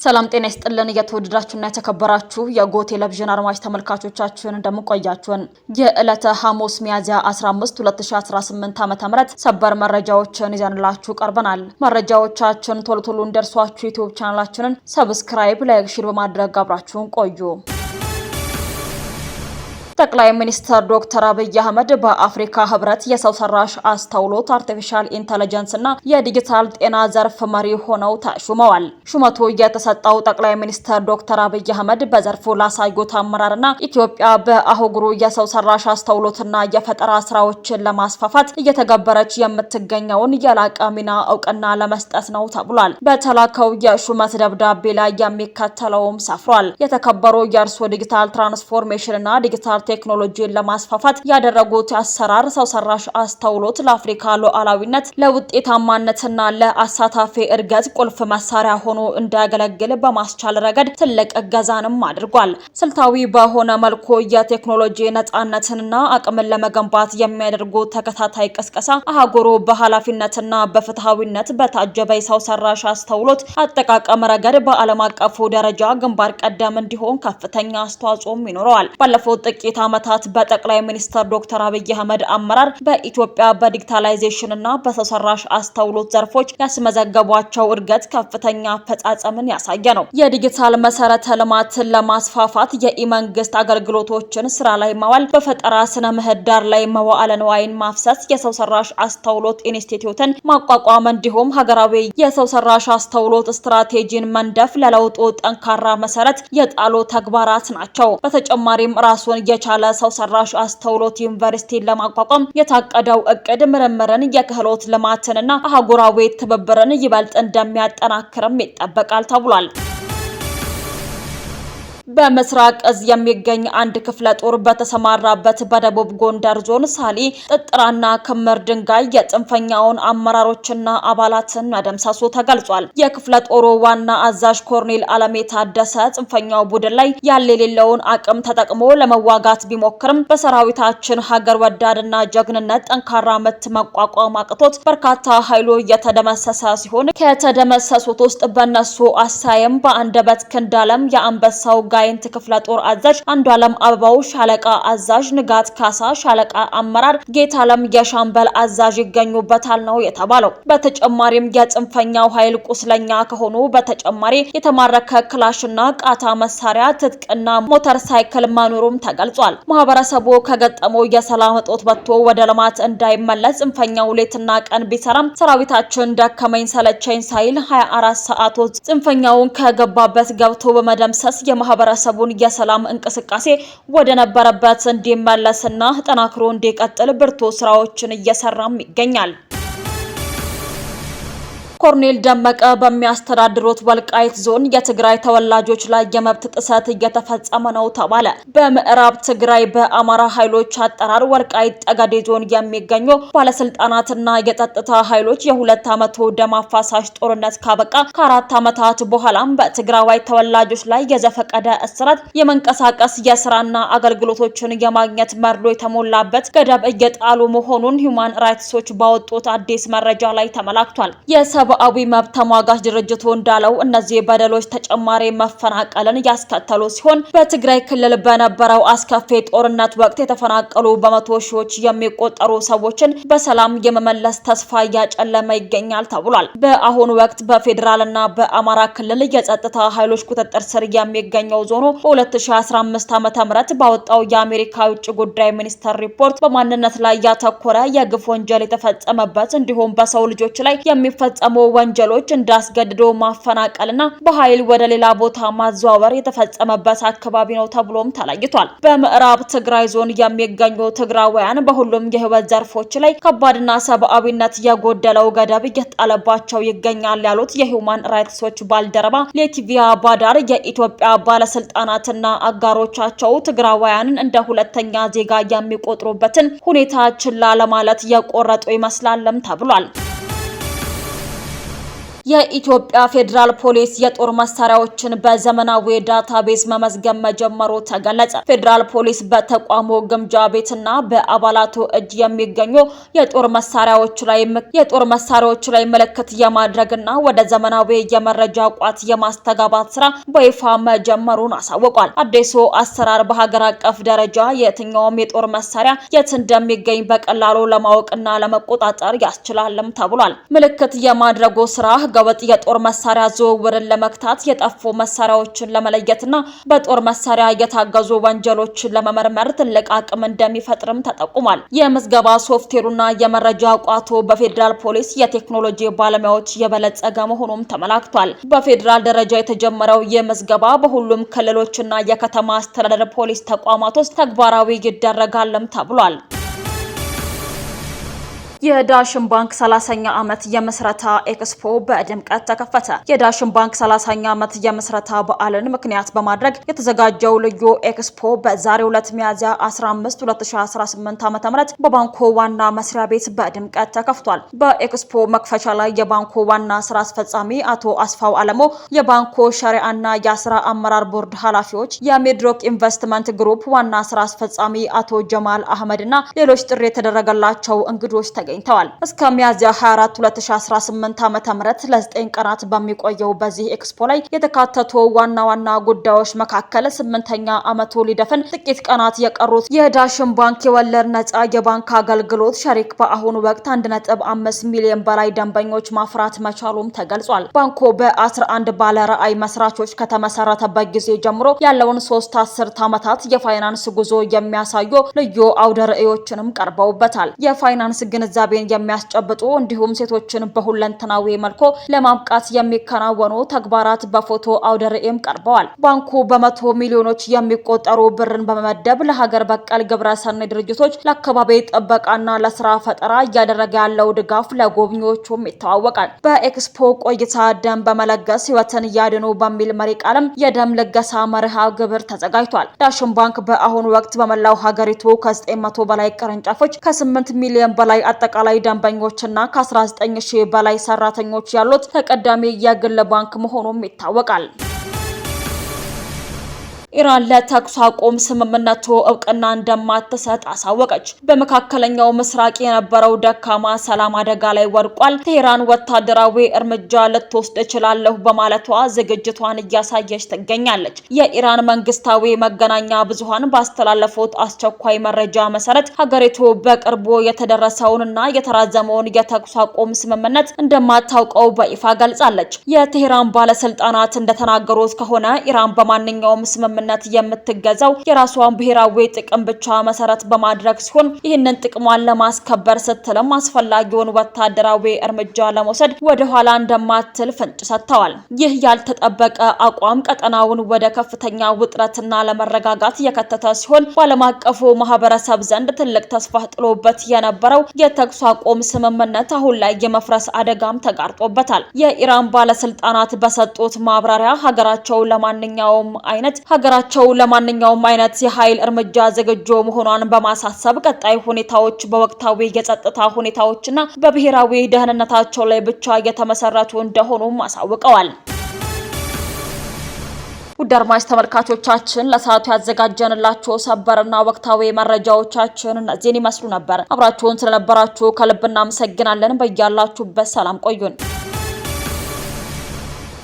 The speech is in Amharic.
ሰላም ጤና ይስጥልን የተወደዳችሁና የተከበራችሁ የጎ ቴሌቪዥን አድማጭ ተመልካቾቻችን እንደምቆያችሁን የዕለተ ሐሙስ ሚያዝያ 15 2018 ዓ.ም ሰበር መረጃዎችን ይዘንላችሁ ቀርበናል። መረጃዎቻችን ቶሎ እንደርሷችሁ ዩቲዩብ ቻናላችንን ሰብስክራይብ፣ ላይክ፣ ሼር በማድረግ አብራችሁን ቆዩ። ጠቅላይ ሚኒስትር ዶክተር አብይ አህመድ በአፍሪካ ህብረት የሰው ሰራሽ አስተውሎት አርቲፊሻል ኢንተለጀንስ እና የዲጂታል ጤና ዘርፍ መሪ ሆነው ተሹመዋል። ሹመቱ የተሰጠው ጠቅላይ ሚኒስትር ዶክተር አብይ አህመድ በዘርፉ ላሳዩት አመራርና ኢትዮጵያ በአህጉሩ የሰው ሰራሽ አስተውሎትና የፈጠራ ስራዎችን ለማስፋፋት እየተገበረች የምትገኘውን የላቀ ሚና እውቅና ለመስጠት ነው ተብሏል። በተላከው የሹመት ደብዳቤ ላይ የሚከተለውም ሰፍሯል። የተከበሩ የእርሶ ዲጂታል ትራንስፎርሜሽንና ዲጂታል ቴክኖሎጂን ለማስፋፋት ያደረጉት አሰራር ሰው ሰራሽ አስተውሎት ለአፍሪካ ሉዓላዊነት ለውጤታማነትና ለአሳታፊ እድገት ቁልፍ መሳሪያ ሆኖ እንዲያገለግል በማስቻል ረገድ ትልቅ እገዛንም አድርጓል። ስልታዊ በሆነ መልኩ የቴክኖሎጂ ነጻነትንና አቅምን ለመገንባት የሚያደርጉ ተከታታይ ቅስቀሳ አህጉሩ በኃላፊነትና በፍትሃዊነት በታጀበ ሰው ሰራሽ አስተውሎት አጠቃቀም ረገድ በዓለም አቀፉ ደረጃ ግንባር ቀደም እንዲሆን ከፍተኛ አስተዋጽኦም ይኖረዋል። ባለፉት ጥቂት ዓመታት በጠቅላይ ሚኒስትር ዶክተር አብይ አህመድ አመራር በኢትዮጵያ በዲጂታላይዜሽን እና በሰው ሰራሽ አስተውሎት ዘርፎች ያስመዘገቧቸው እድገት ከፍተኛ አፈጻጸምን ያሳየ ነው። የዲጂታል መሰረተ ልማትን ለማስፋፋት የኢመንግስት አገልግሎቶችን ስራ ላይ ማዋል፣ በፈጠራ ስነ ምህዳር ላይ መዋዕለ ንዋይን ማፍሰስ፣ የሰው ሰራሽ አስተውሎት ኢንስቲትዩትን ማቋቋም እንዲሁም ሀገራዊ የሰው ሰራሽ አስተውሎት ስትራቴጂን መንደፍ ለለውጡ ጠንካራ መሰረት የጣሉ ተግባራት ናቸው። በተጨማሪም ራሱን የቻለ ሰው ሰራሽ አስተውሎት ዩኒቨርሲቲን ለማቋቋም የታቀደው እቅድ ምርምርን፣ የክህሎት ልማትንና አህጉራዊ ትብብርን ይበልጥ እንደሚያጠናክርም ይጠበቃል ተብሏል። በምስራቅ እዝ የሚገኝ አንድ ክፍለ ጦር በተሰማራበት በደቡብ ጎንደር ዞን ሳሊ ጥጥራና ክምር ድንጋይ የጽንፈኛውን አመራሮችና አባላትን መደምሰሱ ተገልጿል። የክፍለ ጦሩ ዋና አዛዥ ኮርኔል አለሜ ታደሰ ጽንፈኛው ቡድን ላይ ያለ የሌለውን አቅም ተጠቅሞ ለመዋጋት ቢሞክርም በሰራዊታችን ሀገር ወዳድና ጀግንነት ጠንካራ ምት መቋቋም አቅቶት በርካታ ኃይሉ የተደመሰሰ ሲሆን ከተደመሰሱት ውስጥ በነሱ አሳይም በአንደበት ክንዳለም የአንበሳው ጋይንት ክፍለ ጦር አዛዥ አንዱ ዓለም አበባው ሻለቃ አዛዥ ንጋት ካሳ ሻለቃ አመራር ጌታለም የሻምበል አዛዥ ይገኙበታል ነው የተባለው። በተጨማሪም የጽንፈኛው ኃይል ቁስለኛ ከሆኑ በተጨማሪ የተማረከ ክላሽና ቃታ መሳሪያ ትጥቅና ሞተር ሳይክል መኖሩም ተገልጿል። ማህበረሰቡ ከገጠመው የሰላም እጦት ወጥቶ ወደ ልማት እንዳይመለስ ጽንፈኛው ሌትና ቀን ቢሰራም ሰራዊታችን ደከመኝ ሰለቸኝ ሳይል 24 ሰዓቶች ጽንፈኛውን ከገባበት ገብቶ በመደምሰስ የማህበረሰቡን የሰላም እንቅስቃሴ ወደ ነበረበት እንዲመለስና ተጠናክሮ እንዲቀጥል ብርቱ ስራዎችን እየሰራም ይገኛል። ኮርኔል ደመቀ በሚያስተዳድሩት ወልቃይት ዞን የትግራይ ተወላጆች ላይ የመብት ጥሰት እየተፈጸመ ነው ተባለ። በምዕራብ ትግራይ በአማራ ኃይሎች አጠራር ወልቃይት ጠገዴ ዞን የሚገኙ ባለስልጣናትና የጸጥታ ኃይሎች የሁለት ዓመቱ ደም አፋሳሽ ጦርነት ካበቃ ከ4 ዓመታት በኋላም በትግራዋይ ተወላጆች ላይ የዘፈቀደ እስራት፣ የመንቀሳቀስ የስራና አገልግሎቶችን የማግኘት መርዶ የተሞላበት ገደብ እየጣሉ መሆኑን ሂውማን ራይትስ ዎች ባወጡት አዲስ መረጃ ላይ ተመላክቷል። ሰብአዊ መብት ተሟጋች ድርጅቱ እንዳለው እነዚህ በደሎች ተጨማሪ መፈናቀልን ያስከተሉ ሲሆን በትግራይ ክልል በነበረው አስከፊ ጦርነት ወቅት የተፈናቀሉ በመቶ ሺዎች የሚቆጠሩ ሰዎችን በሰላም የመመለስ ተስፋ እያጨለመ ይገኛል ተብሏል። በአሁኑ ወቅት በፌዴራልና በአማራ ክልል የጸጥታ ኃይሎች ቁጥጥር ስር የሚገኘው ዞኑ በ2015 ዓ.ም ባወጣው የአሜሪካ ውጭ ጉዳይ ሚኒስቴር ሪፖርት በማንነት ላይ ያተኮረ የግፍ ወንጀል የተፈጸመበት እንዲሁም በሰው ልጆች ላይ የሚፈጸሙ ወንጀሎች እንዳስገድዶ ማፈናቀልና በኃይል ወደ ሌላ ቦታ ማዘዋወር የተፈጸመበት አካባቢ ነው ተብሎም ተለይቷል። በምዕራብ ትግራይ ዞን የሚገኙ ትግራውያን በሁሉም የህይወት ዘርፎች ላይ ከባድና ሰብአዊነት የጎደለው ገደብ እየተጣለባቸው ይገኛል ያሉት የሂውማን ራይትስ ዎች ባልደረባ ሌቲቪያ ባዳር የኢትዮጵያ ባለስልጣናትና አጋሮቻቸው ትግራውያንን እንደ ሁለተኛ ዜጋ የሚቆጥሩበትን ሁኔታ ችላ ለማለት የቆረጡ ይመስላልም ተብሏል። የኢትዮጵያ ፌዴራል ፖሊስ የጦር መሳሪያዎችን በዘመናዊ ዳታቤዝ መመዝገብ መጀመሩ ተገለጸ። ፌዴራል ፖሊስ በተቋሙ ግምጃ ቤትና በአባላቱ እጅ የሚገኙ የጦር መሳሪያዎች ላይ ምልክት የማድረግና ወደ ዘመናዊ የመረጃ ቋት የማስተጋባት ስራ በይፋ መጀመሩን አሳውቋል። አዲሱ አሰራር በሀገር አቀፍ ደረጃ የትኛውም የጦር መሳሪያ የት እንደሚገኝ በቀላሉ ለማወቅና ለመቆጣጠር ያስችላልም ተብሏል። ምልክት የማድረጉ ስራ ህገወጥ የጦር መሳሪያ ዝውውርን ለመክታት፣ የጠፉ መሳሪያዎችን ለመለየትና በጦር መሳሪያ የታገዙ ወንጀሎችን ለመመርመር ትልቅ አቅም እንደሚፈጥርም ተጠቁሟል። የምዝገባ ሶፍትዌሩና የመረጃ ቋቱ በፌዴራል ፖሊስ የቴክኖሎጂ ባለሙያዎች የበለጸገ መሆኑም ተመላክቷል። በፌዴራል ደረጃ የተጀመረው የምዝገባ በሁሉም ክልሎችና የከተማ አስተዳደር ፖሊስ ተቋማት ውስጥ ተግባራዊ ይደረጋልም ተብሏል። የዳሽን ባንክ 30ኛ ዓመት የምስረታ ኤክስፖ በድምቀት ተከፈተ። የዳሽን ባንክ 30ኛ ዓመት የምስረታ በዓልን ምክንያት በማድረግ የተዘጋጀው ልዩ ኤክስፖ በዛሬው ዕለት ሚያዝያ 15 2018 ዓ.ም በባንኩ ዋና መስሪያ ቤት በድምቀት ተከፍቷል። በኤክስፖ መክፈቻ ላይ የባንኩ ዋና ስራ አስፈጻሚ አቶ አስፋው አለሞ፣ የባንኩ ሸሪዓና የስራ አመራር ቦርድ ኃላፊዎች፣ የሚድሮክ ኢንቨስትመንት ግሩፕ ዋና ስራ አስፈጻሚ አቶ ጀማል አህመድ እና ሌሎች ጥሪ የተደረገላቸው እንግዶች ተገኝተዋል። እስከ ሚያዝያ 24 2018 ዓ.ም ለ9 ቀናት በሚቆየው በዚህ ኤክስፖ ላይ የተካተቱ ዋና ጉዳዮች መካከል 8ኛ ዓመቱ ሊደፍን ጥቂት ቀናት የቀሩት የዳሽን ባንክ የወለድ ነጻ የባንክ አገልግሎት ሸሪክ በአሁኑ ወቅት 1.5 ሚሊዮን በላይ ደንበኞች ማፍራት መቻሉም ተገልጿል። ባንኩ በ11 ባለ ራዕይ መስራቾች ከተመሰረተበት ጊዜ ጀምሮ ያለውን 3 አስርት ዓመታት የፋይናንስ ጉዞ የሚያሳዩ ልዩ አውደ ርዕዮችንም ቀርበውበታል። የፋይናንስ ግንዛቤን የሚያስጨብጡ እንዲሁም ሴቶችን በሁለንተናዊ መልኩ ለማብቃት የሚከናወኑ ተግባራት በፎቶ አውደ ርዕይም ቀርበዋል። ባንኩ በመቶ ሚሊዮኖች የሚቆጠሩ ብርን በመመደብ ለሀገር በቀል ግብረሰናይ ድርጅቶች ለአካባቢ ጥበቃና ለስራ ፈጠራ እያደረገ ያለው ድጋፍ ለጎብኚዎቹም ይተዋወቃል። በኤክስፖ ቆይታ ደም በመለገስ ህይወትን ያድኑ በሚል መሪ ቃልም የደም ልገሳ መርሃ ግብር ተዘጋጅቷል። ዳሽን ባንክ በአሁኑ ወቅት በመላው ሀገሪቱ ከ900 በላይ ቅርንጫፎች ከ8 ሚሊዮን በላይ አጠቃላይ ደንበኞችና ከ19000 በላይ ሰራተኞች ያሉት ተቀዳሚ የግል ባንክ መሆኑም ይታወቃል። ኢራን ለተኩስ አቁም ስምምነቱ እውቅና እንደማትሰጥ አሳወቀች። በመካከለኛው ምስራቅ የነበረው ደካማ ሰላም አደጋ ላይ ወድቋል። ቴህራን ወታደራዊ እርምጃ ልትወስድ እችላለሁ በማለቷ ዝግጅቷን እያሳየች ትገኛለች። የኢራን መንግስታዊ መገናኛ ብዙሃን ባስተላለፉት አስቸኳይ መረጃ መሰረት ሀገሪቱ በቅርቡ የተደረሰውንና የተራዘመውን የተኩስ አቁም ስምምነት እንደማታውቀው በይፋ ገልጻለች። የቴህራን ባለስልጣናት እንደተናገሩት ከሆነ ኢራን በማንኛውም ስምምነት የምትገዛው የራሷን ብሔራዊ ጥቅም ብቻ መሰረት በማድረግ ሲሆን ይህንን ጥቅሟን ለማስከበር ስትልም አስፈላጊውን ወታደራዊ እርምጃ ለመውሰድ ወደ ኋላ እንደማትል ፍንጭ ሰጥተዋል። ይህ ያልተጠበቀ አቋም ቀጠናውን ወደ ከፍተኛ ውጥረትና ለመረጋጋት የከተተ ሲሆን በዓለም አቀፉ ማህበረሰብ ዘንድ ትልቅ ተስፋ ጥሎበት የነበረው የተኩስ አቁም ስምምነት አሁን ላይ የመፍረስ አደጋም ተጋርጦበታል። የኢራን ባለስልጣናት በሰጡት ማብራሪያ ሀገራቸው ለማንኛውም አይነት የኃይል እርምጃ ዝግጁ መሆኗን በማሳሰብ ቀጣይ ሁኔታዎች በወቅታዊ የጸጥታ ሁኔታዎችና በብሔራዊ ደህንነታቸው ላይ ብቻ የተመሰረቱ እንደሆኑም አሳውቀዋል። ውድ አድማጭ ተመልካቾቻችን ለሰዓቱ ያዘጋጀንላችሁ ሰበርና ወቅታዊ መረጃዎቻችን እነዚህን ይመስሉ ነበር። አብራችሁን ስለነበራችሁ ከልብ እናመሰግናለን። በያላችሁበት ሰላም ቆዩን።